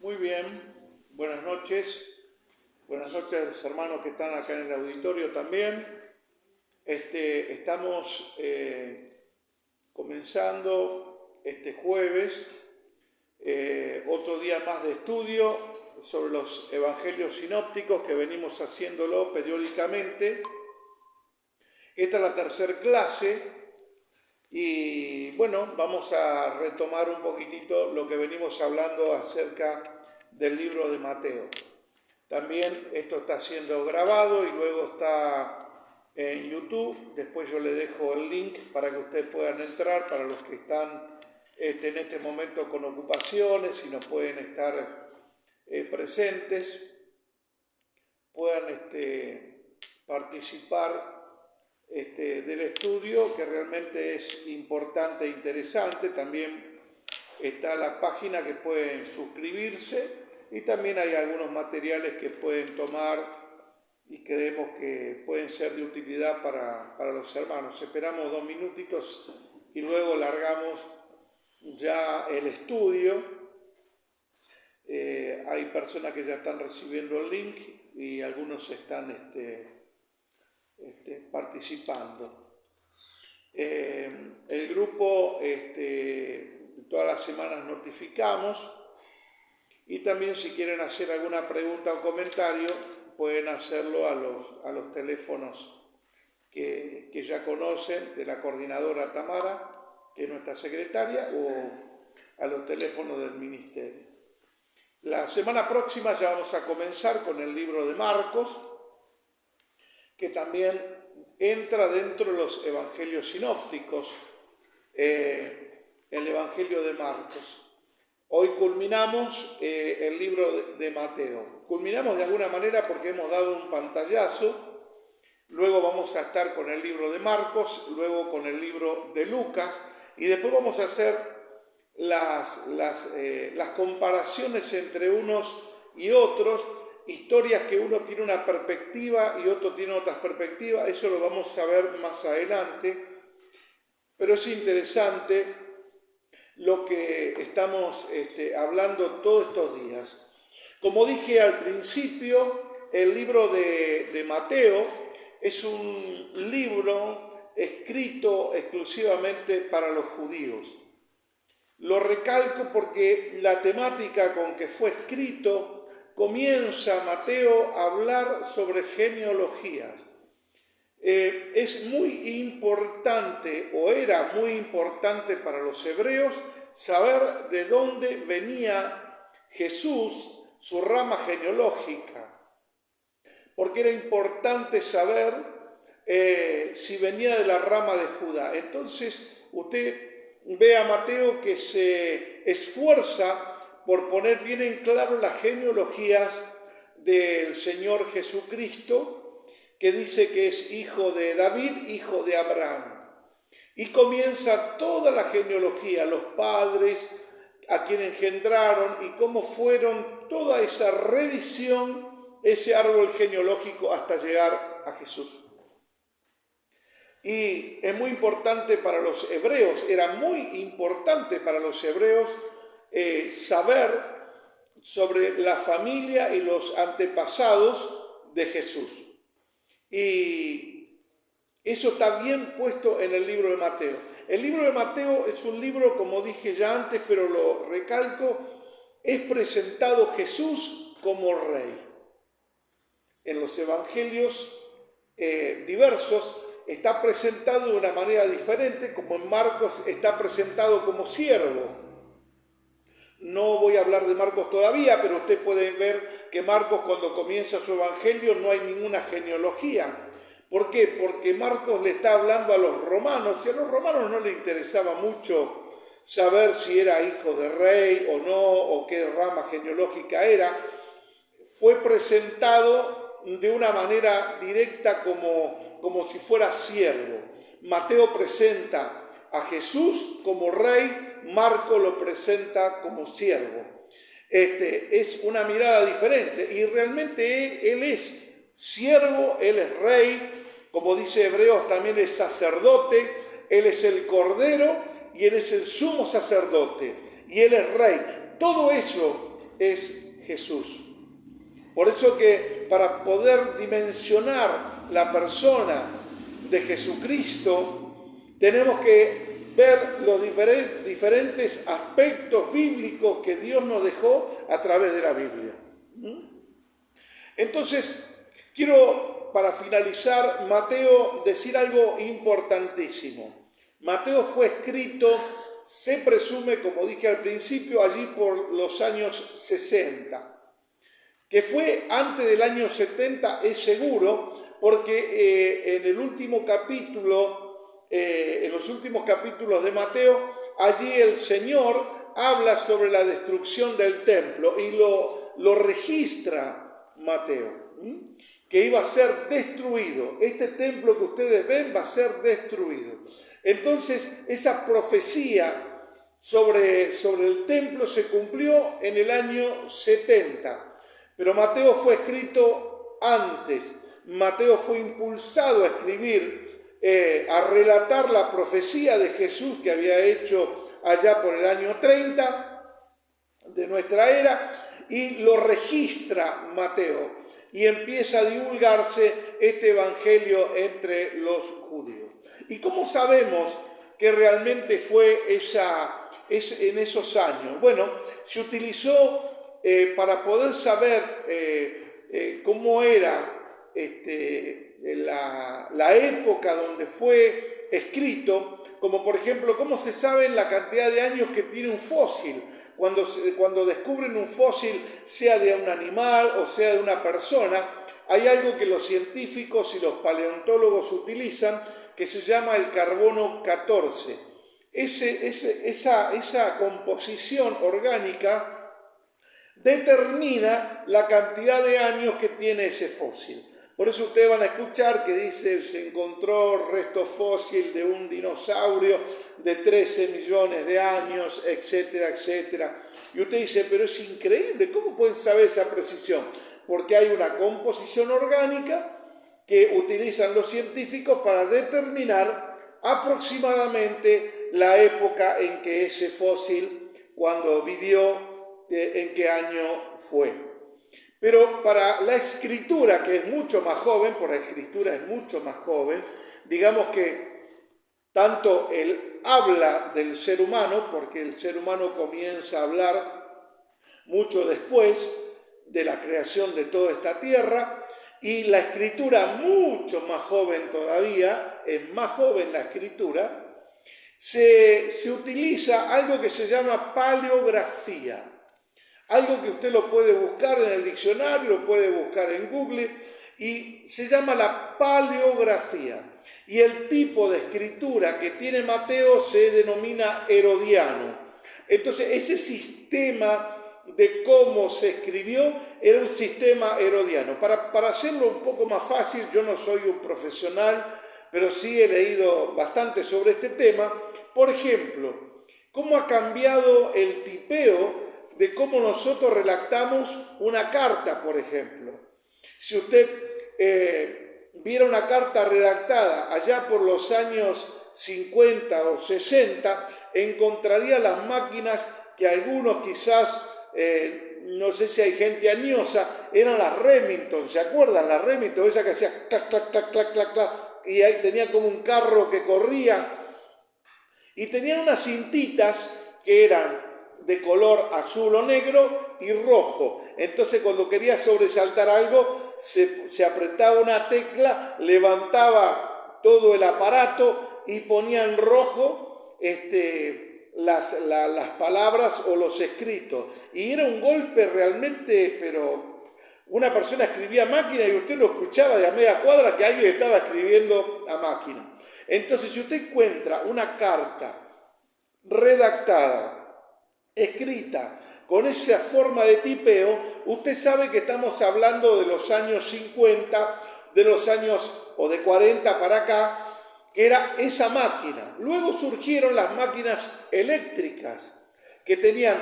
Muy bien, buenas noches. Buenas noches a los hermanos que están acá en el auditorio también. Estamos comenzando este jueves otro día más de estudio sobre los evangelios sinópticos que venimos haciéndolo periódicamente. Esta es la tercera clase y bueno, vamos a retomar un poquitito lo que venimos hablando acerca del libro de Mateo. También esto está siendo grabado y luego está en YouTube. Después yo le dejo el link para que ustedes puedan entrar, para los que están en este momento con ocupaciones y no pueden estar presentes, puedan participar del estudio, que realmente es importante e interesante. También está la página que pueden suscribirse y también hay algunos materiales que pueden tomar y creemos que pueden ser de utilidad para los hermanos. Esperamos 2 minutitos y luego largamos ya el estudio. Hay personas que ya están recibiendo el link y algunos están participando. El grupo todas las semanas notificamos y también si quieren hacer alguna pregunta o comentario pueden hacerlo a los teléfonos que ya conocen de la coordinadora Tamara, que es nuestra secretaria, o a los teléfonos del ministerio. La semana próxima ya vamos a comenzar con el libro de Marcos, que también entra dentro de los evangelios sinópticos, el evangelio de Marcos. Hoy culminamos el libro de Mateo. Culminamos de alguna manera porque hemos dado un pantallazo. Luego vamos a estar con el libro de Marcos, luego con el libro de Lucas y después vamos a hacer las comparaciones entre unos y otros, historias que uno tiene una perspectiva y otro tiene otras perspectivas. Eso lo vamos a ver más adelante, pero es interesante lo que estamos hablando todos estos días. Como dije al principio, el libro de Mateo es un libro escrito exclusivamente para los judíos. Lo recalco porque la temática con que fue escrito comienza Mateo a hablar sobre genealogías. Es muy importante, o era muy importante para los hebreos, saber de dónde venía Jesús, su rama genealógica, porque era importante saber si venía de la rama de Judá. Entonces usted ve a Mateo que se esfuerza por poner bien en claro las genealogías del Señor Jesucristo, que dice que es hijo de David, hijo de Abraham. Y comienza toda la genealogía, los padres, a quien engendraron y cómo fueron toda esa revisión, ese árbol genealógico hasta llegar a Jesús. Y es muy importante para los hebreos, era muy importante para los hebreos saber sobre la familia y los antepasados de Jesús. Y eso está bien puesto en el libro de Mateo. El libro de Mateo es un libro, como dije ya antes, pero lo recalco, es presentado Jesús como rey. En los evangelios diversos está presentado de una manera diferente, como en Marcos está presentado como siervo. No voy a hablar de Marcos todavía, pero usted puede ver que Marcos, cuando comienza su evangelio, no hay ninguna genealogía. ¿Por qué? Porque Marcos le está hablando a los romanos y a los romanos no les interesaba mucho saber si era hijo de rey o no, o qué rama genealógica era. Fue presentado de una manera directa como si fuera siervo. Mateo presenta a Jesús como rey, Marco lo presenta como siervo. Es una mirada diferente y realmente él es siervo, él es rey, como dice Hebreos también es sacerdote, él es el cordero y él es el sumo sacerdote y él es rey. Todo eso es Jesús. Por eso que para poder dimensionar la persona de Jesucristo, tenemos que ver los diferentes aspectos bíblicos que Dios nos dejó a través de la Biblia. Entonces, quiero, para finalizar, Mateo, decir algo importantísimo. Mateo fue escrito, se presume, como dije al principio, allí por los años 60. Que fue antes del año 70 es seguro, porque en los últimos capítulos de Mateo, allí el Señor habla sobre la destrucción del templo y lo registra Mateo, que iba a ser destruido. Este templo que ustedes ven va a ser destruido. Entonces, esa profecía sobre el templo se cumplió en el año 70. Pero Mateo fue escrito antes. Mateo fue impulsado a escribir, a relatar la profecía de Jesús que había hecho allá por el año 30 de nuestra era, y lo registra Mateo y empieza a divulgarse este evangelio entre los judíos. ¿Y cómo sabemos que realmente fue en esos años? Bueno, se utilizó para poder saber cómo era la época donde fue escrito, como por ejemplo, cómo se sabe la cantidad de años que tiene un fósil. Cuando descubren un fósil, sea de un animal o sea de una persona, hay algo que los científicos y los paleontólogos utilizan que se llama el carbono 14. Esa composición orgánica determina la cantidad de años que tiene ese fósil. Por eso ustedes van a escuchar que dice se encontró resto fósil de un dinosaurio de 13 millones de años, etcétera, etcétera. Y usted dice, pero es increíble, ¿cómo pueden saber esa precisión? Porque hay una composición orgánica que utilizan los científicos para determinar aproximadamente la época en que ese fósil, cuando vivió, en qué año fue. Pero para la escritura, que es mucho más joven, por la escritura es mucho más joven, digamos que tanto el habla del ser humano, porque el ser humano comienza a hablar mucho después de la creación de toda esta tierra, y la escritura mucho más joven todavía, es más joven la escritura, se utiliza algo que se llama paleografía. Algo que usted lo puede buscar en el diccionario, lo puede buscar en Google, y se llama la paleografía. Y el tipo de escritura que tiene Mateo se denomina herodiano. Entonces, ese sistema de cómo se escribió era un sistema herodiano. Para hacerlo un poco más fácil, yo no soy un profesional, pero sí he leído bastante sobre este tema. Por ejemplo, cómo ha cambiado el tipeo de cómo nosotros redactamos una carta, por ejemplo. Si usted viera una carta redactada allá por los años 50 o 60, encontraría las máquinas que algunos quizás, no sé si hay gente añosa, eran las Remington, ¿se acuerdan? Las Remington, esa que hacía clac, clac, clac, clac, clac, clac, y ahí tenía como un carro que corría, y tenían unas cintitas que eran de color azul o negro y rojo. Entonces cuando quería sobresaltar algo, se apretaba una tecla, levantaba todo el aparato y ponía en rojo las palabras o los escritos. Y era un golpe realmente, pero una persona escribía a máquina y usted lo escuchaba de a media cuadra que alguien estaba escribiendo a máquina. Entonces, si usted encuentra una carta redactada, escrita con esa forma de tipeo, usted sabe que estamos hablando de los años 50, de los años o de 40 para acá, que era esa máquina. Luego surgieron las máquinas eléctricas, que tenían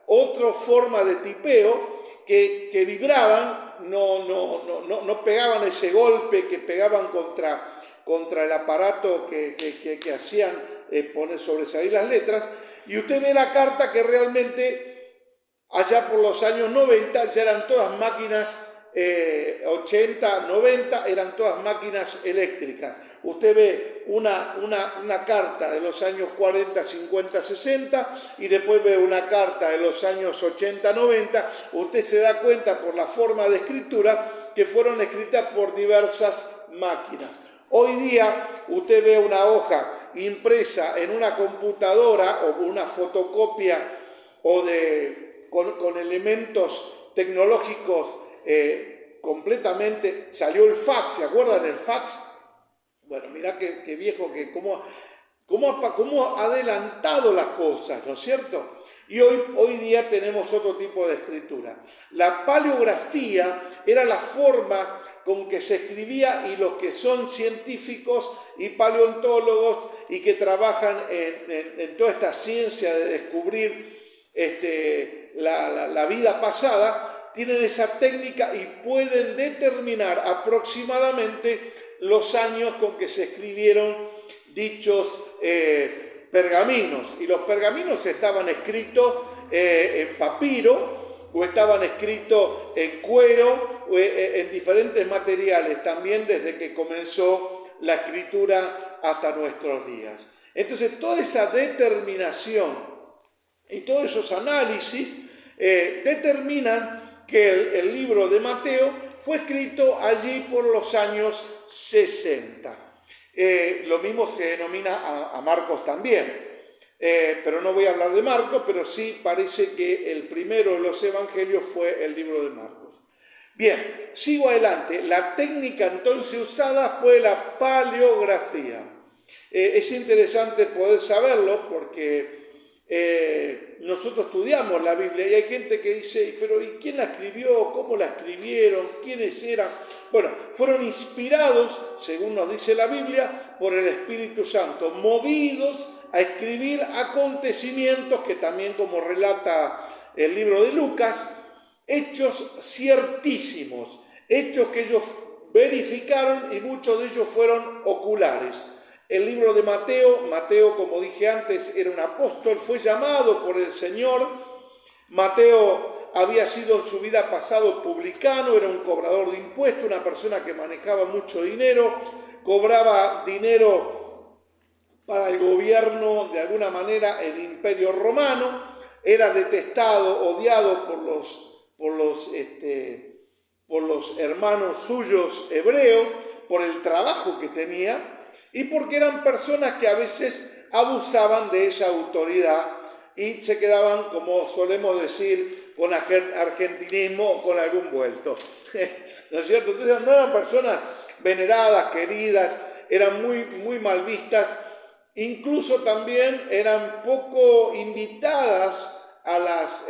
otra forma de tipeo, que vibraban, no pegaban ese golpe que pegaban contra el aparato que hacían poner sobresalir las letras, y usted ve la carta que realmente allá por los años 90 ya eran todas máquinas, 80, 90, eran todas máquinas eléctricas. Usted ve una carta de los años 40, 50, 60 y después ve una carta de los años 80, 90. Usted se da cuenta por la forma de escritura que fueron escritas por diversas máquinas. Hoy día usted ve una hoja impresa en una computadora o una fotocopia o con elementos tecnológicos completamente. Salió el fax, ¿se acuerdan del fax? Bueno, mirá qué viejo, cómo ha adelantado las cosas, ¿no es cierto? Y hoy día tenemos otro tipo de escritura. La paleografía era la forma con que se escribía, y los que son científicos y paleontólogos y que trabajan en toda esta ciencia de descubrir la vida pasada, tienen esa técnica y pueden determinar aproximadamente los años con que se escribieron dichos pergaminos. Y los pergaminos estaban escritos en papiro, o estaban escritos en cuero, o en diferentes materiales, también desde que comenzó la escritura hasta nuestros días. Entonces, toda esa determinación y todos esos análisis determinan que el libro de Mateo fue escrito allí por los años 60. Lo mismo se denomina a Marcos también. Pero no voy a hablar de Marcos, pero sí parece que el primero de los evangelios fue el libro de Marcos. Bien, sigo adelante. La técnica entonces usada fue la paleografía. Es interesante poder saberlo porque nosotros estudiamos la Biblia y hay gente que dice, pero ¿y quién la escribió? ¿Cómo la escribieron? ¿Quiénes eran? Bueno, fueron inspirados, según nos dice la Biblia, por el Espíritu Santo, movidos a escribir acontecimientos que también, como relata el libro de Lucas, hechos ciertísimos, hechos que ellos verificaron y muchos de ellos fueron oculares. El libro de Mateo, como dije antes, era un apóstol, fue llamado por el Señor. Mateo había sido en su vida pasado publicano, era un cobrador de impuestos, una persona que manejaba mucho dinero, cobraba dinero para el gobierno, de alguna manera, el Imperio Romano, era detestado, odiado por los hermanos suyos hebreos, por el trabajo que tenía, y porque eran personas que a veces abusaban de esa autoridad y se quedaban, como solemos decir, con argentinismo o con algún vuelto. ¿No es cierto? Entonces no eran personas veneradas, queridas, eran muy mal vistas, incluso también eran poco invitadas a las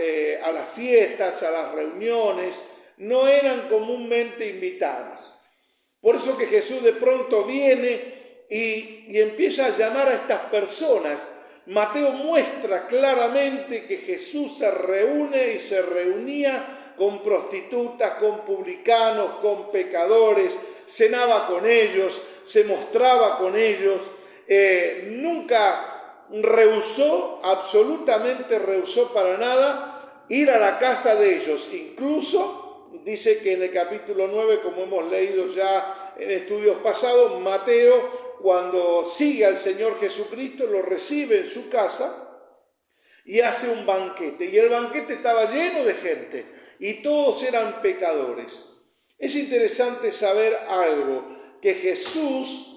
fiestas, a las reuniones, no eran comúnmente invitadas. Por eso que Jesús de pronto viene y empieza a llamar a estas personas. Mateo muestra claramente que Jesús se reúne y se reunía con prostitutas, con publicanos, con pecadores, cenaba con ellos, se mostraba con ellos, nunca rehusó, absolutamente rehusó para nada ir a la casa de ellos. Incluso dice que en el capítulo 9, como hemos leído ya en estudios pasados, Mateo, cuando sigue al Señor Jesucristo, lo recibe en su casa y hace un banquete. Y el banquete estaba lleno de gente y todos eran pecadores. Es interesante saber algo, que Jesús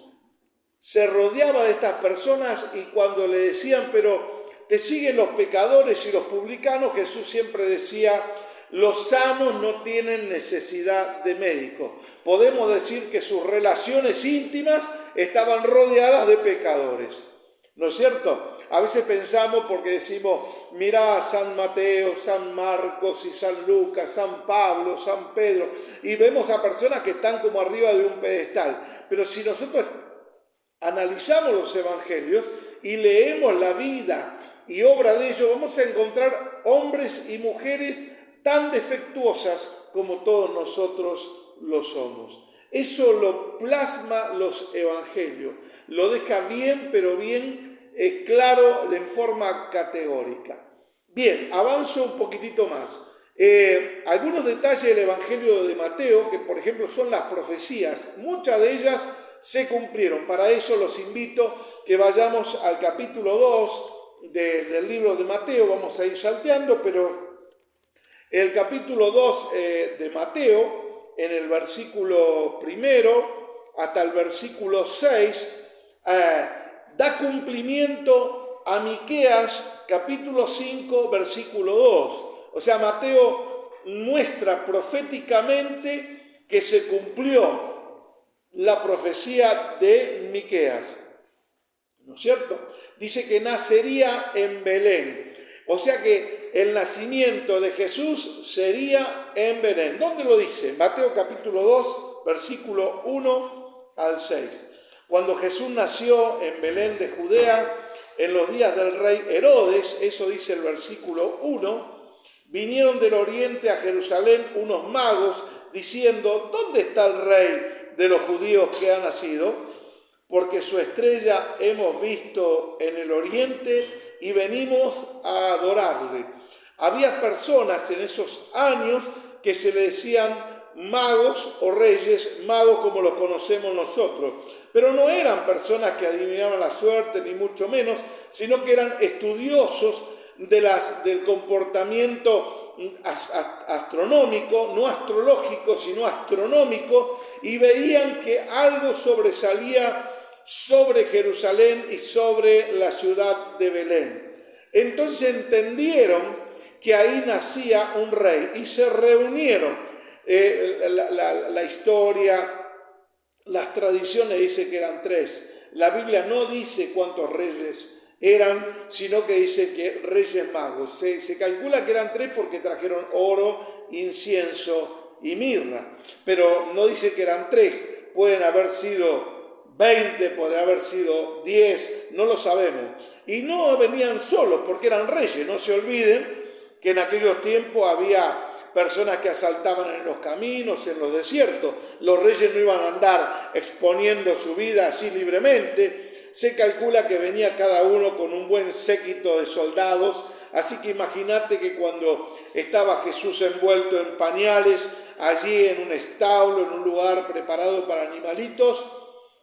se rodeaba de estas personas y cuando le decían, pero te siguen los pecadores y los publicanos, Jesús siempre decía, los sanos no tienen necesidad de médico. Podemos decir que sus relaciones íntimas estaban rodeadas de pecadores, ¿no es cierto? A veces pensamos, porque decimos, mirá San Mateo, San Marcos y San Lucas, San Pablo, San Pedro, y vemos a personas que están como arriba de un pedestal. Pero si nosotros analizamos los evangelios y leemos la vida y obra de ellos, vamos a encontrar hombres y mujeres tan defectuosas como todos nosotros lo somos. Eso lo plasma los evangelios, lo deja bien, pero bien claro, de forma categórica. Bien, avanzo un poquitito más. Algunos detalles del Evangelio de Mateo, que por ejemplo son las profecías, muchas de ellas se cumplieron. Para eso los invito que vayamos al capítulo 2 del libro de Mateo. Vamos a ir salteando, pero el capítulo 2 de Mateo, en el versículo primero hasta el versículo 6, da cumplimiento a Miqueas capítulo 5, versículo 2. O sea, Mateo muestra proféticamente que se cumplió la profecía de Miqueas, ¿no es cierto? Dice que nacería en Belén. O sea que el nacimiento de Jesús sería en Belén. ¿Dónde lo dice? Mateo capítulo 2, versículo 1 al 6. Cuando Jesús nació en Belén de Judea, en los días del rey Herodes, eso dice el versículo 1, vinieron del oriente a Jerusalén unos magos diciendo: ¿dónde está el rey de los judíos que ha nacido? Porque su estrella hemos visto en el oriente y venimos a adorarle. Había personas en esos años que se le decían magos o reyes, magos como los conocemos nosotros, pero no eran personas que adivinaban la suerte ni mucho menos, sino que eran estudiosos del comportamiento astronómico, no astrológico, sino astronómico, y veían que algo sobresalía sobre Jerusalén y sobre la ciudad de Belén. Entonces entendieron que ahí nacía un rey y se reunieron. La historia, las tradiciones dicen que eran 3. La Biblia no dice cuántos reyes eran, sino que dice que reyes magos. Se calcula que eran 3 porque trajeron oro, incienso y mirra, pero no dice que eran 3. Pueden haber sido 20, puede haber sido 10, no lo sabemos. Y no venían solos porque eran reyes. No se olviden que en aquellos tiempos había personas que asaltaban en los caminos, en los desiertos. Los reyes no iban a andar exponiendo su vida así libremente. Se calcula que venía cada uno con un buen séquito de soldados. Así que imagínate que cuando estaba Jesús envuelto en pañales, allí en un establo, en un lugar preparado para animalitos,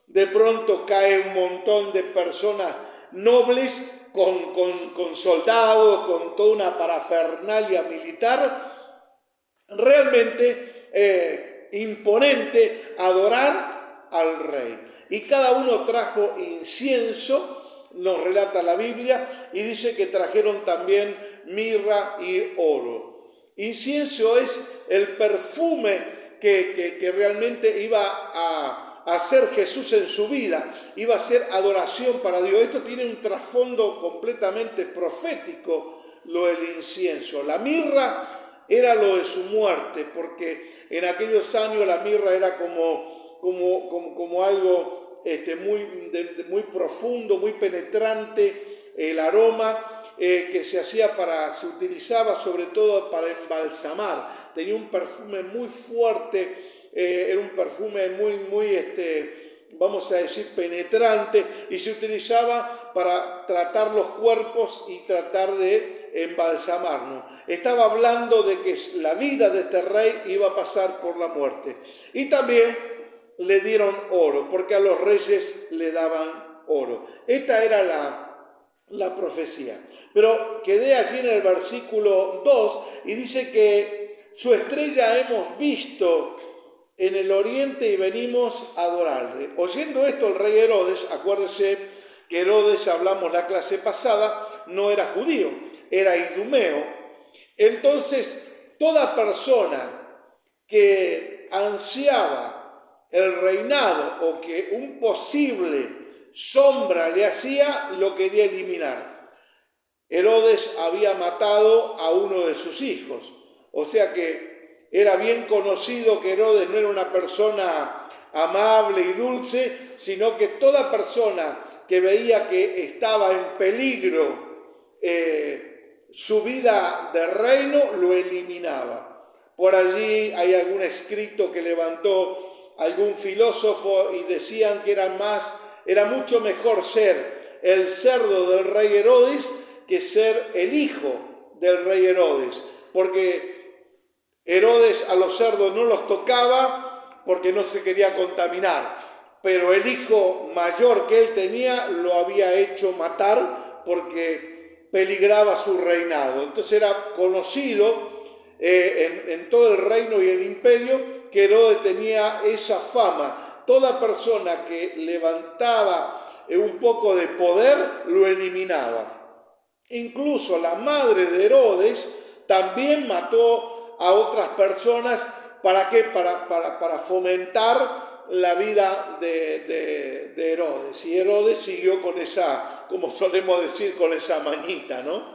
de pronto cae un montón de personas nobles con soldados, con toda una parafernalia militar, realmente imponente, adorar al rey. Y cada uno trajo incienso, nos relata la Biblia, y dice que trajeron también mirra y oro. Incienso es el perfume que realmente iba a hacer Jesús en su vida, iba a ser adoración para Dios. Esto tiene un trasfondo completamente profético, lo del incienso. La mirra era lo de su muerte, porque en aquellos años la mirra era como algo muy profundo, muy penetrante, el aroma que se utilizaba sobre todo para embalsamar. Tenía un perfume muy fuerte, era un perfume muy vamos a decir, penetrante, y se utilizaba para tratar los cuerpos y tratar de embalsamarnos. Estaba hablando de que la vida de este rey iba a pasar por la muerte. Y también le dieron oro, porque a los reyes le daban oro. Esta era la profecía. Pero quedé allí en el versículo 2 y dice que su estrella hemos visto en el oriente y venimos a adorarle. Oyendo esto, el rey Herodes, acuérdese que Herodes, hablamos la clase pasada, no era judío, era idumeo. Entonces, toda persona que ansiaba el reinado o que un posible sombra le hacía, lo quería eliminar. Herodes había matado a uno de sus hijos, o sea que era bien conocido que Herodes no era una persona amable y dulce, sino que toda persona que veía que estaba en peligro su vida de reino, lo eliminaba. Por allí hay algún escrito que levantó algún filósofo y decían que era mucho mejor ser el cerdo del rey Herodes que ser el hijo del rey Herodes, porque Herodes a los cerdos no los tocaba porque no se quería contaminar, pero el hijo mayor que él tenía lo había hecho matar porque peligraba su reinado. Entonces era conocido en todo el reino y el imperio que Herodes tenía esa fama. Toda persona que levantaba un poco de poder lo eliminaba. Incluso la madre de Herodes también mató a otras personas. ¿Para qué? Para fomentar la vida de Herodes. Y Herodes siguió con esa, como solemos decir, con esa mañita, ¿no?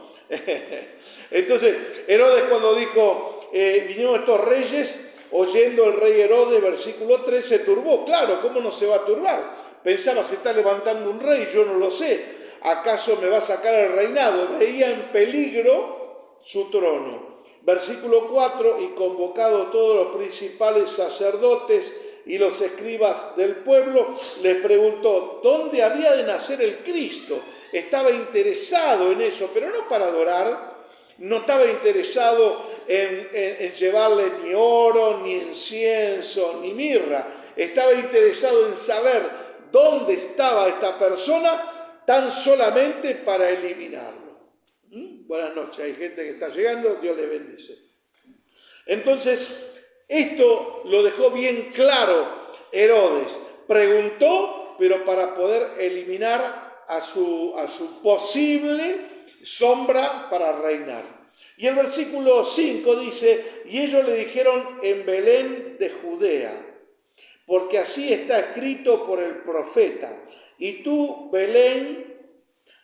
Entonces, Herodes cuando dijo, vinieron estos reyes, oyendo el rey Herodes, versículo 3, se turbó. Claro, ¿cómo no se va a turbar? Pensaba, se está levantando un rey, yo no lo sé. ¿Acaso me va a sacar el reinado? Veía en peligro su trono. Versículo 4, y convocado todos los principales sacerdotes y los escribas del pueblo, les preguntó, ¿dónde había de nacer el Cristo? Estaba interesado en eso, pero no para adorar, no estaba interesado en llevarle ni oro, ni incienso, ni mirra. Estaba interesado en saber dónde estaba esta persona tan solamente para eliminarlo. Buenas noches, hay gente que está llegando, Dios les bendice. Entonces, esto lo dejó bien claro Herodes. Preguntó, pero para poder eliminar a su posible sombra para reinar. Y el versículo 5 dice, y ellos le dijeron en Belén de Judea, porque así está escrito por el profeta, y tú, Belén,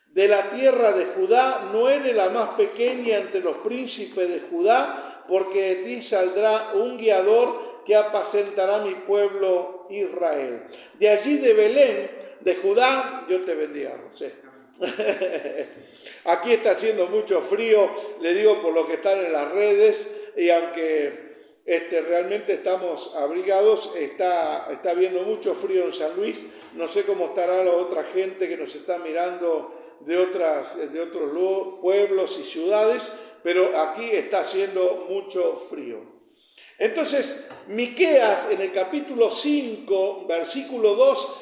de la tierra de Judá, no eres la más pequeña entre los príncipes de Judá, porque de ti saldrá un guiador que apacentará mi pueblo Israel. De allí de Belén, de Judá, Dios te bendiga, José. Aquí está haciendo mucho frío, le digo por lo que están en las redes, y aunque realmente estamos abrigados, está habiendo mucho frío en San Luis. No sé cómo estará la otra gente que nos está mirando de otros pueblos y ciudades, pero aquí está haciendo mucho frío. Entonces, Miqueas en el capítulo 5, versículo 2,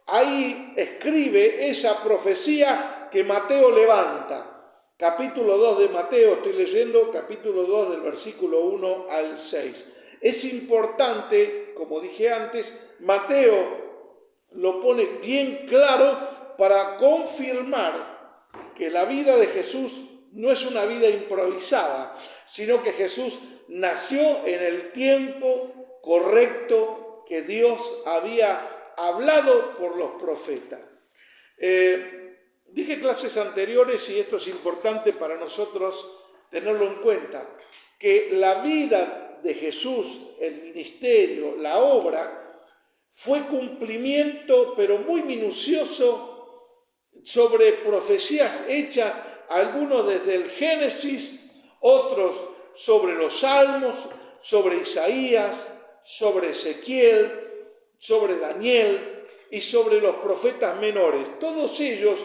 ahí escribe esa profecía que Mateo levanta. Capítulo 2 de Mateo, estoy leyendo capítulo 2 del versículo 1 al 6. Es importante, como dije antes, Mateo lo pone bien claro para confirmar que la vida de Jesús no es una vida improvisada, sino que Jesús nació en el tiempo correcto que Dios había hablado por los profetas. Dije clases anteriores, y esto es importante para nosotros tenerlo en cuenta, que la vida de Jesús, el ministerio, la obra, fue cumplimiento, pero muy minucioso, sobre profecías hechas, algunos desde el Génesis, otros sobre los Salmos, sobre Isaías, sobre Ezequiel, sobre Daniel y sobre los profetas menores. Todos ellos,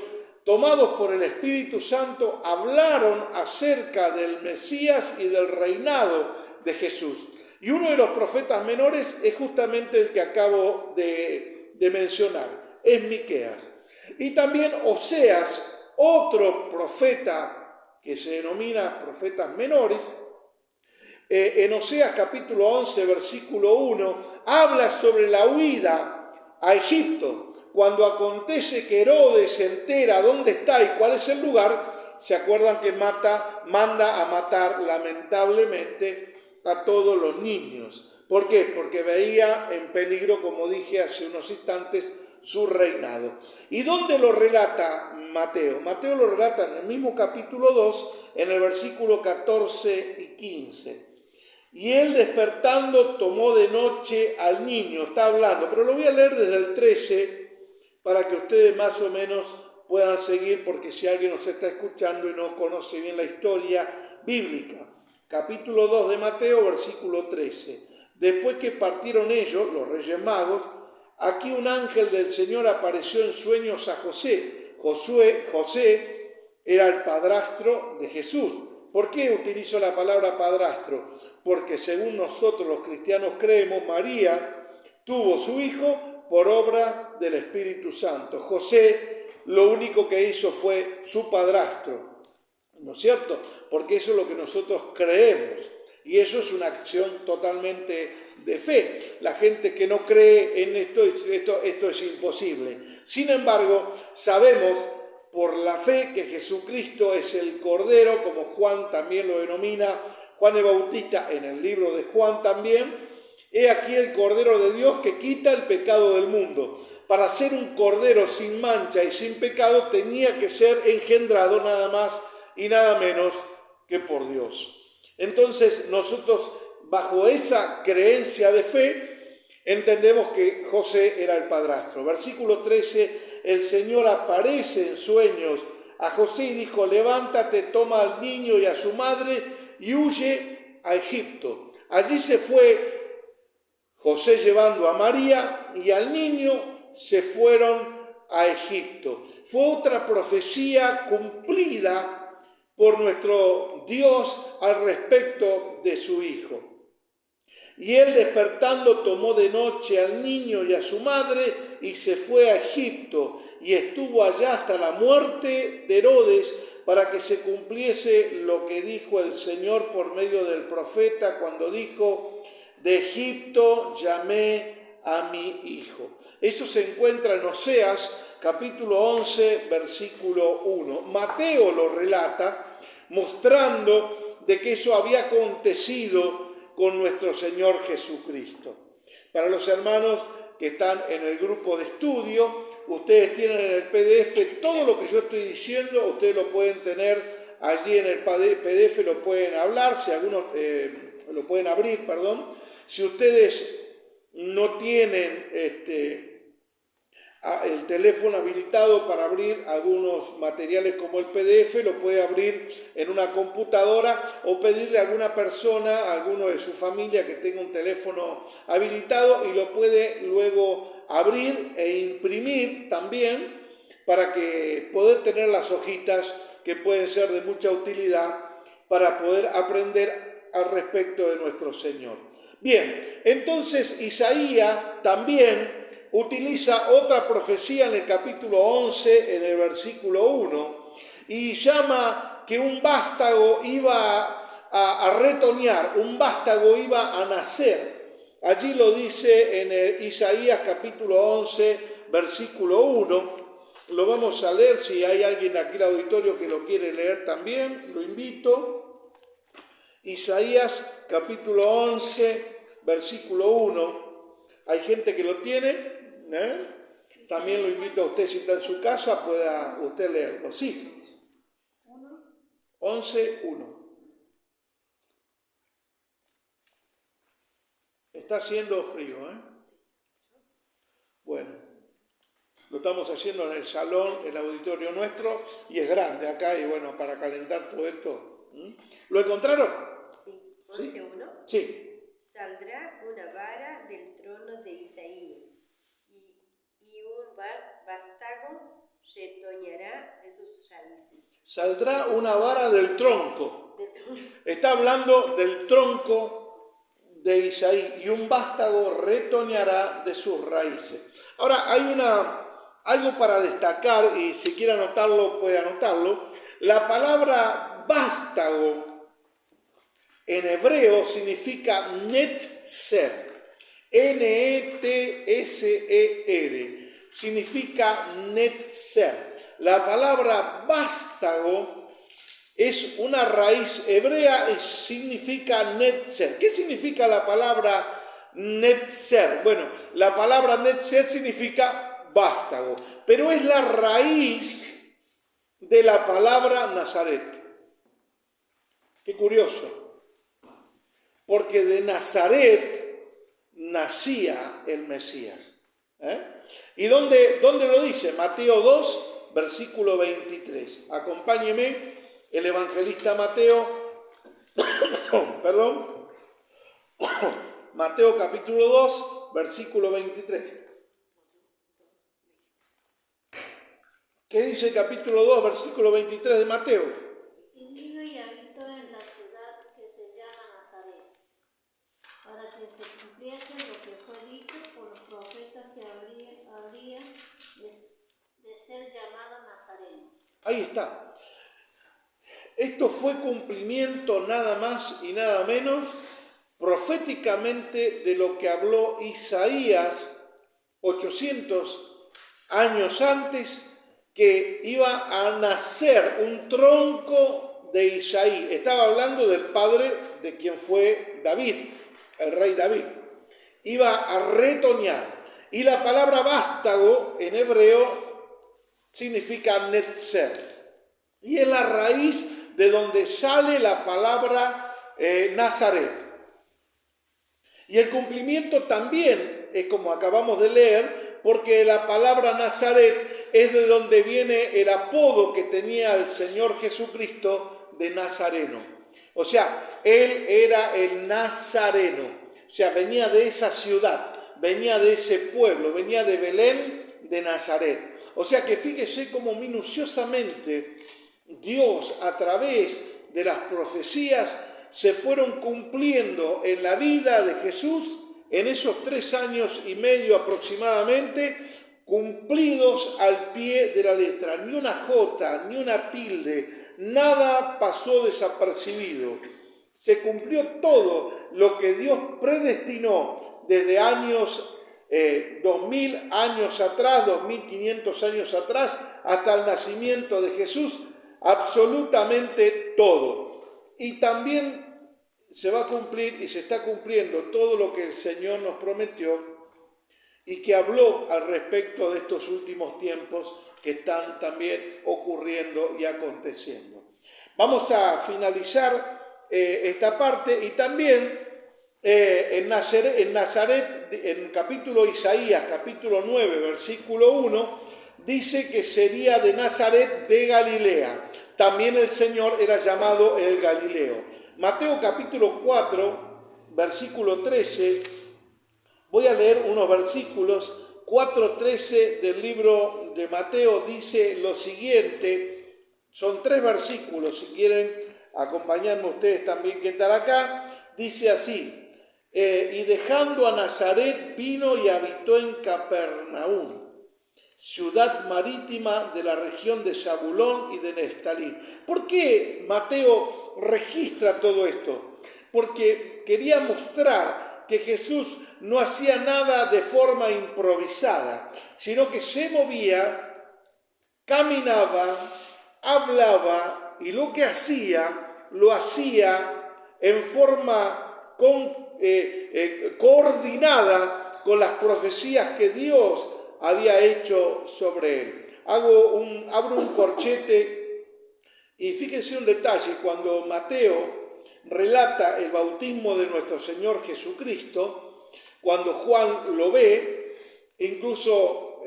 tomados por el Espíritu Santo, hablaron acerca del Mesías y del reinado de Jesús. Y uno de los profetas menores es justamente el que acabo de mencionar, es Miqueas. Y también Oseas, otro profeta que se denomina profetas menores, en Oseas capítulo 11, versículo 1, habla sobre la huida a Egipto. Cuando acontece que Herodes se entera dónde está y cuál es el lugar, se acuerdan que manda a matar lamentablemente a todos los niños. ¿Por qué? Porque veía en peligro, como dije hace unos instantes, su reinado. ¿Y dónde lo relata Mateo? Mateo lo relata en el mismo capítulo 2, en el versículo 14 y 15. Y él despertando tomó de noche al niño, está hablando, pero lo voy a leer desde el 13 para que ustedes más o menos puedan seguir, porque si alguien nos está escuchando y no conoce bien la historia bíblica. Capítulo 2 de Mateo, versículo 13. Después que partieron ellos, los reyes magos, aquí un ángel del Señor apareció en sueños a José. José era el padrastro de Jesús. ¿Por qué utilizo la palabra padrastro? Porque según nosotros los cristianos creemos, María tuvo su hijo por obra del Espíritu Santo. José lo único que hizo fue su padrastro, ¿no es cierto? Porque eso es lo que nosotros creemos y eso es una acción totalmente de fe. La gente que no cree en esto es imposible. Sin embargo, sabemos por la fe que Jesucristo es el Cordero, como Juan también lo denomina, Juan el Bautista en el libro de Juan también. He aquí el Cordero de Dios que quita el pecado del mundo. Para ser un Cordero sin mancha y sin pecado tenía que ser engendrado nada más y nada menos que por Dios. Entonces nosotros bajo esa creencia de fe entendemos que José era el padrastro. Versículo 13, el Señor aparece en sueños a José y dijo: levántate, toma al niño y a su madre y huye a Egipto. Allí se fue José llevando a María y al niño se fueron a Egipto. Fue otra profecía cumplida por nuestro Dios al respecto de su hijo. Y él despertando tomó de noche al niño y a su madre y se fue a Egipto y estuvo allá hasta la muerte de Herodes para que se cumpliese lo que dijo el Señor por medio del profeta cuando dijo: de Egipto llamé a mi hijo. Eso se encuentra en Oseas capítulo 11 versículo 1. Mateo lo relata mostrando de que eso había acontecido con nuestro Señor Jesucristo. Para los hermanos que están en el grupo de estudio, ustedes tienen en el PDF todo lo que yo estoy diciendo, ustedes lo pueden tener allí en el PDF, lo pueden hablar, si algunos lo pueden abrir, perdón. Si ustedes no tienen el teléfono habilitado para abrir algunos materiales como el PDF, lo puede abrir en una computadora o pedirle a alguna persona, a alguno de su familia que tenga un teléfono habilitado y lo puede luego abrir e imprimir también para que poder tener las hojitas que pueden ser de mucha utilidad para poder aprender al respecto de nuestro Señor. Bien, entonces Isaías también utiliza otra profecía en el capítulo 11, en el versículo 1, y llama que un vástago iba a retoñar, un vástago iba a nacer. Allí lo dice en el Isaías capítulo 11, versículo 1. Lo vamos a leer, si hay alguien aquí en el auditorio que lo quiere leer también, lo invito. Isaías capítulo 11, versículo 1. Hay gente que lo tiene. También lo invito a usted, si está en su casa, pueda usted leerlo. Sí. 11:1. Está haciendo frío, Bueno, lo estamos haciendo en el salón, el auditorio nuestro, y es grande acá, y bueno, para calentar todo esto. ¿Lo encontraron? Sí. 11:1. Sí. Saldrá una vara del trono de Isaías. Y un vástago retoñará de sus raíces. Saldrá una vara del tronco. Está hablando del tronco de Isaí y un vástago retoñará de sus raíces. Ahora hay algo para destacar y si quiere anotarlo puede anotarlo. La palabra vástago en hebreo significa netzer. N-E-T-S-E-R. Significa netzer. La palabra vástago es una raíz hebrea y significa netzer. ¿Qué significa la palabra netzer? Bueno, la palabra netzer significa vástago, pero es la raíz de la palabra Nazaret. Qué curioso, porque de Nazaret nacía el Mesías. ¿Y dónde lo dice? Mateo 2, versículo 23. Acompáñeme, el evangelista Mateo, perdón, Mateo capítulo 2, versículo 23. ¿Qué dice el capítulo 2, versículo 23 de Mateo? Y vino y habitó en Nazaret, para que se cumpliese lo que fue dicho por los profetas que habría de ser llamado Nazareno. Ahí está. Esto fue cumplimiento nada más y nada menos proféticamente de lo que habló Isaías 800 años antes, que iba a nacer un tronco de Isaí. Estaba hablando del padre de quien fue David, el rey David. Iba a retoñar. Y la palabra vástago en hebreo significa netzer. Y es la raíz de donde sale la palabra Nazaret. Y el cumplimiento también es como acabamos de leer, porque la palabra Nazaret es de donde viene el apodo que tenía el Señor Jesucristo de Nazareno. O sea, Él era el Nazareno. O sea, venía de esa ciudad, venía de ese pueblo, venía de Belén de Nazaret. O sea que fíjese cómo minuciosamente Dios, a través de las profecías, se fueron cumpliendo en la vida de Jesús en esos 3 años y medio aproximadamente, cumplidos al pie de la letra. Ni una jota, ni una tilde, nada pasó desapercibido. Se cumplió todo lo que Dios predestinó desde años 2000 años atrás, 2500 años atrás, hasta el nacimiento de Jesús, absolutamente todo. Y también se va a cumplir y se está cumpliendo todo lo que el Señor nos prometió y que habló al respecto de estos últimos tiempos que están también ocurriendo y aconteciendo. Vamos a finalizar esta parte y también en Nazaret, en capítulo Isaías, capítulo 9, versículo 1, dice que sería de Nazaret de Galilea. También el Señor era llamado el Galileo. Mateo capítulo 4, versículo 13, voy a leer unos versículos. 4:13 del libro de Mateo dice lo siguiente, son 3 versículos, si quieren acompañarme ustedes también que están acá, dice así, y dejando a Nazaret vino y habitó en Capernaum, ciudad marítima de la región de Zabulón y de Neftalí. ¿Por qué Mateo registra todo esto? Porque quería mostrar que Jesús no hacía nada de forma improvisada, sino que se movía, caminaba, hablaba y lo que hacía, lo hacía en forma coordinada con las profecías que Dios había hecho sobre él. Abro un corchete y fíjense un detalle, cuando Mateo relata el bautismo de nuestro Señor Jesucristo, cuando Juan lo ve, incluso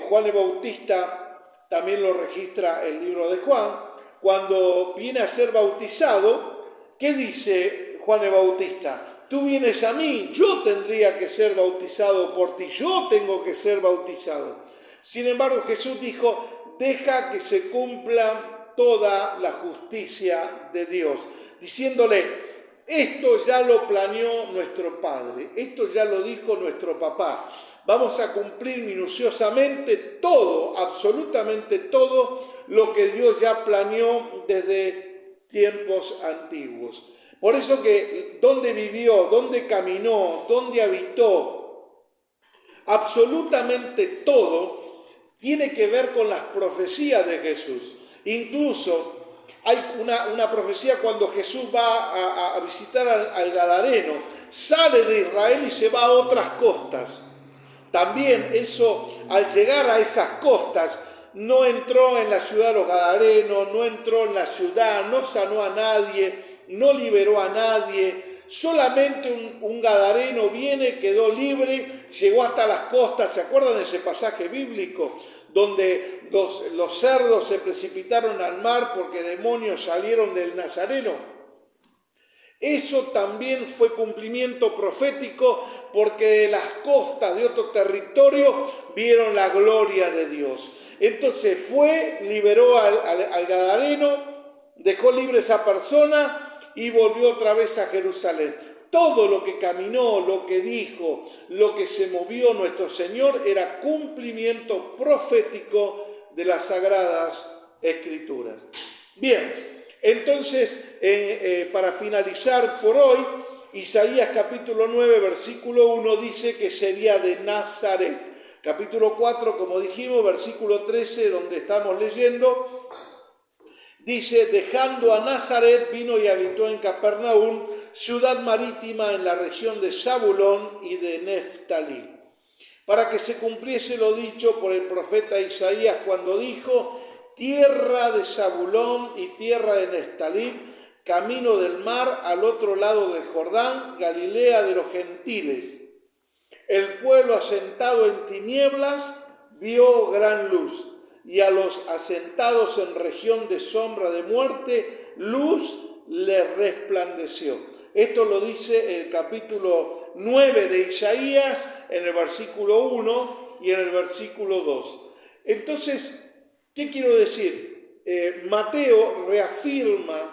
Juan el Bautista también lo registra el libro de Juan, cuando viene a ser bautizado, ¿qué dice Juan el Bautista? Tú vienes a mí, yo tendría que ser bautizado por ti, yo tengo que ser bautizado. Sin embargo, Jesús dijo, deja que se cumpla toda la justicia de Dios, diciéndole, esto ya lo planeó nuestro Padre, esto ya lo dijo nuestro papá. Vamos a cumplir minuciosamente todo, absolutamente todo lo que Dios ya planeó desde tiempos antiguos. Por eso que dónde vivió, dónde caminó, dónde habitó, absolutamente todo tiene que ver con las profecías de Jesús. Incluso hay una profecía cuando Jesús va a visitar al Gadareno, sale de Israel y se va a otras costas. También eso, al llegar a esas costas, no entró en la ciudad de los Gadarenos, no entró en la ciudad, no sanó a nadie, no liberó a nadie, solamente un gadareno viene, quedó libre, llegó hasta las costas. ¿Se acuerdan de ese pasaje bíblico donde los cerdos se precipitaron al mar porque demonios salieron del Nazareno? Eso también fue cumplimiento profético, porque de las costas de otro territorio vieron la gloria de Dios. Entonces fue, liberó al gadareno, dejó libre a esa persona y volvió otra vez a Jerusalén. Todo lo que caminó, lo que dijo, lo que se movió nuestro Señor era cumplimiento profético de las Sagradas Escrituras. Bien, entonces para finalizar por hoy, Isaías capítulo 9, versículo 1 dice que sería de Nazaret. Capítulo 4, como dijimos, versículo 13, donde estamos leyendo, dice, dejando a Nazaret, vino y habitó en Capernaum, ciudad marítima en la región de Zabulón y de Neftalí, para que se cumpliese lo dicho por el profeta Isaías cuando dijo, tierra de Zabulón y tierra de Neftalí, camino del mar al otro lado del Jordán, Galilea de los gentiles. El pueblo asentado en tinieblas vio gran luz, y a los asentados en región de sombra de muerte, luz les resplandeció. Esto lo dice el capítulo 9 de Isaías en el versículo 1 y en el versículo 2. Entonces, ¿qué quiero decir? Mateo reafirma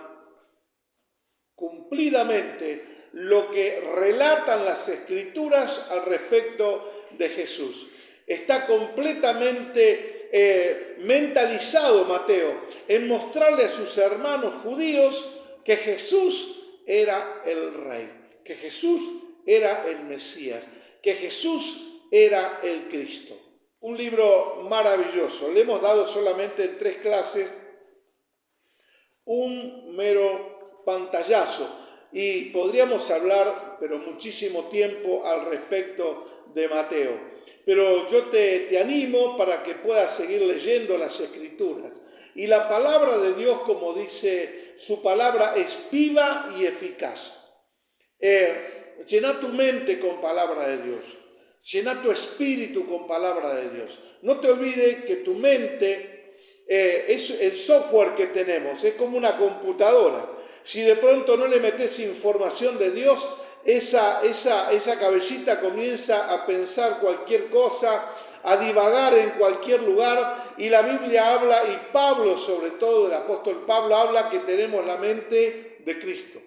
cumplidamente lo que relatan las Escrituras al respecto de Jesús. Está completamente mentalizado Mateo en mostrarle a sus hermanos judíos que Jesús era el Rey, que Jesús era el Mesías, que Jesús era el Cristo. Un libro maravilloso. Le hemos dado solamente en 3 clases un mero pantallazo y podríamos hablar, pero muchísimo tiempo al respecto de Mateo. Pero yo te animo para que puedas seguir leyendo las Escrituras. Y la palabra de Dios, como dice su palabra, es viva y eficaz. Llena tu mente con palabra de Dios. Llena tu espíritu con palabra de Dios. No te olvides que tu mente es el software que tenemos, es como una computadora. Si de pronto no le metes información de Dios, esa cabecita comienza a pensar cualquier cosa, a divagar en cualquier lugar, y la Biblia habla, y Pablo sobre todo, el apóstol Pablo habla que tenemos la mente de Cristo.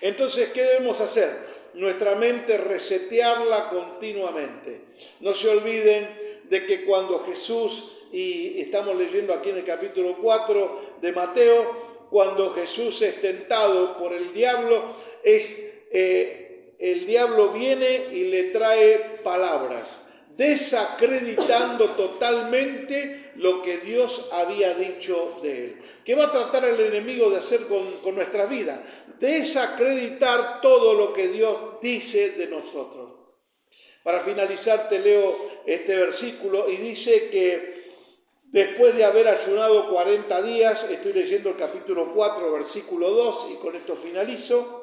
Entonces, ¿qué debemos hacer? Nuestra mente resetearla continuamente. No se olviden de que cuando Jesús, y estamos leyendo aquí en el capítulo 4 de Mateo, cuando Jesús es tentado por el diablo, el diablo viene y le trae palabras, desacreditando totalmente lo que Dios había dicho de él. ¿Qué va a tratar el enemigo de hacer con nuestra vida? Desacreditar todo lo que Dios dice de nosotros. Para finalizar te leo este versículo y dice que después de haber ayunado 40 días, estoy leyendo el capítulo 4, versículo 2 y con esto finalizo.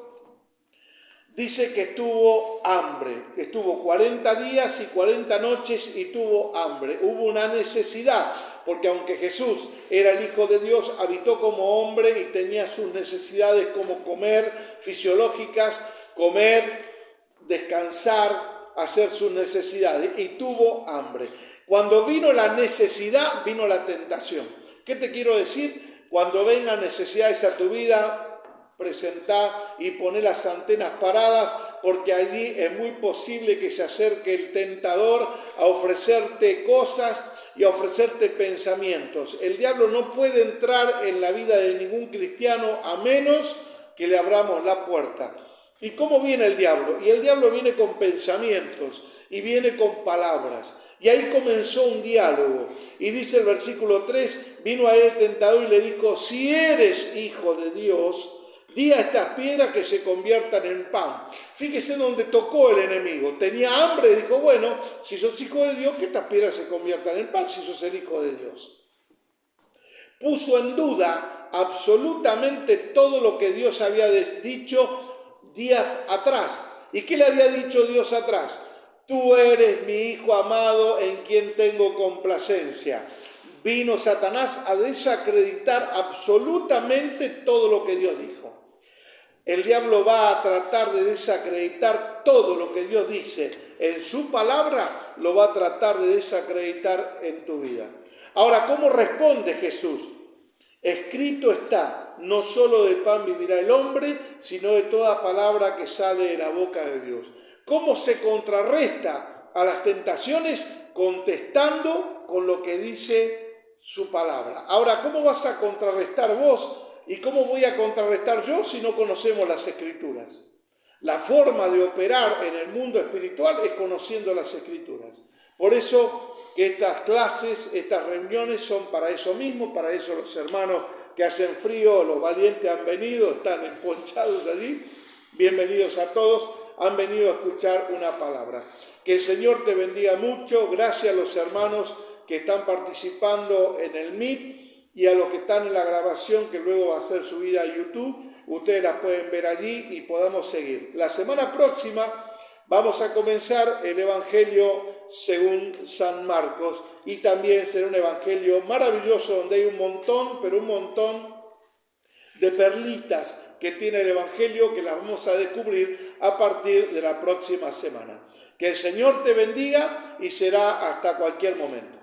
Dice que tuvo hambre, estuvo 40 días y 40 noches y tuvo hambre. Hubo una necesidad, porque aunque Jesús era el Hijo de Dios, habitó como hombre y tenía sus necesidades como comer, fisiológicas, comer, descansar, hacer sus necesidades, y tuvo hambre. Cuando vino la necesidad, vino la tentación. ¿Qué te quiero decir? Cuando vengan necesidades a tu vida, presentá y poné las antenas paradas, porque allí es muy posible que se acerque el tentador a ofrecerte cosas y a ofrecerte pensamientos. El diablo no puede entrar en la vida de ningún cristiano a menos que le abramos la puerta. ¿Y cómo viene el diablo? Y el diablo viene con pensamientos y viene con palabras. Y ahí comenzó un diálogo. Y dice el versículo 3, vino a él el tentador y le dijo, si eres hijo de Dios, di a estas piedras que se conviertan en pan. Fíjese donde tocó el enemigo. Tenía hambre y dijo, bueno, si sos hijo de Dios, que estas piedras se conviertan en pan, si sos el hijo de Dios. Puso en duda absolutamente todo lo que Dios había dicho días atrás. ¿Y qué le había dicho Dios atrás? Tú eres mi hijo amado en quien tengo complacencia. Vino Satanás a desacreditar absolutamente todo lo que Dios dijo. El diablo va a tratar de desacreditar todo lo que Dios dice en su palabra, lo va a tratar de desacreditar en tu vida. Ahora, ¿cómo responde Jesús? Escrito está, no solo de pan vivirá el hombre, sino de toda palabra que sale de la boca de Dios. ¿Cómo se contrarresta a las tentaciones? Contestando con lo que dice su palabra. Ahora, ¿cómo vas a contrarrestar vos y cómo voy a contrarrestar yo si no conocemos las Escrituras? La forma de operar en el mundo espiritual es conociendo las Escrituras. Por eso que estas clases, estas reuniones son para eso mismo, para eso los hermanos que hacen frío, los valientes han venido, están emponchados allí, bienvenidos a todos, han venido a escuchar una palabra. Que el Señor te bendiga mucho, gracias a los hermanos que están participando en el Meet y a los que están en la grabación que luego va a ser subida a YouTube, ustedes la pueden ver allí y podamos seguir. La semana próxima vamos a comenzar el Evangelio según San Marcos y también será un evangelio maravilloso donde hay un montón, pero un montón de perlitas que tiene el evangelio que las vamos a descubrir a partir de la próxima semana. Que el Señor te bendiga y será hasta cualquier momento.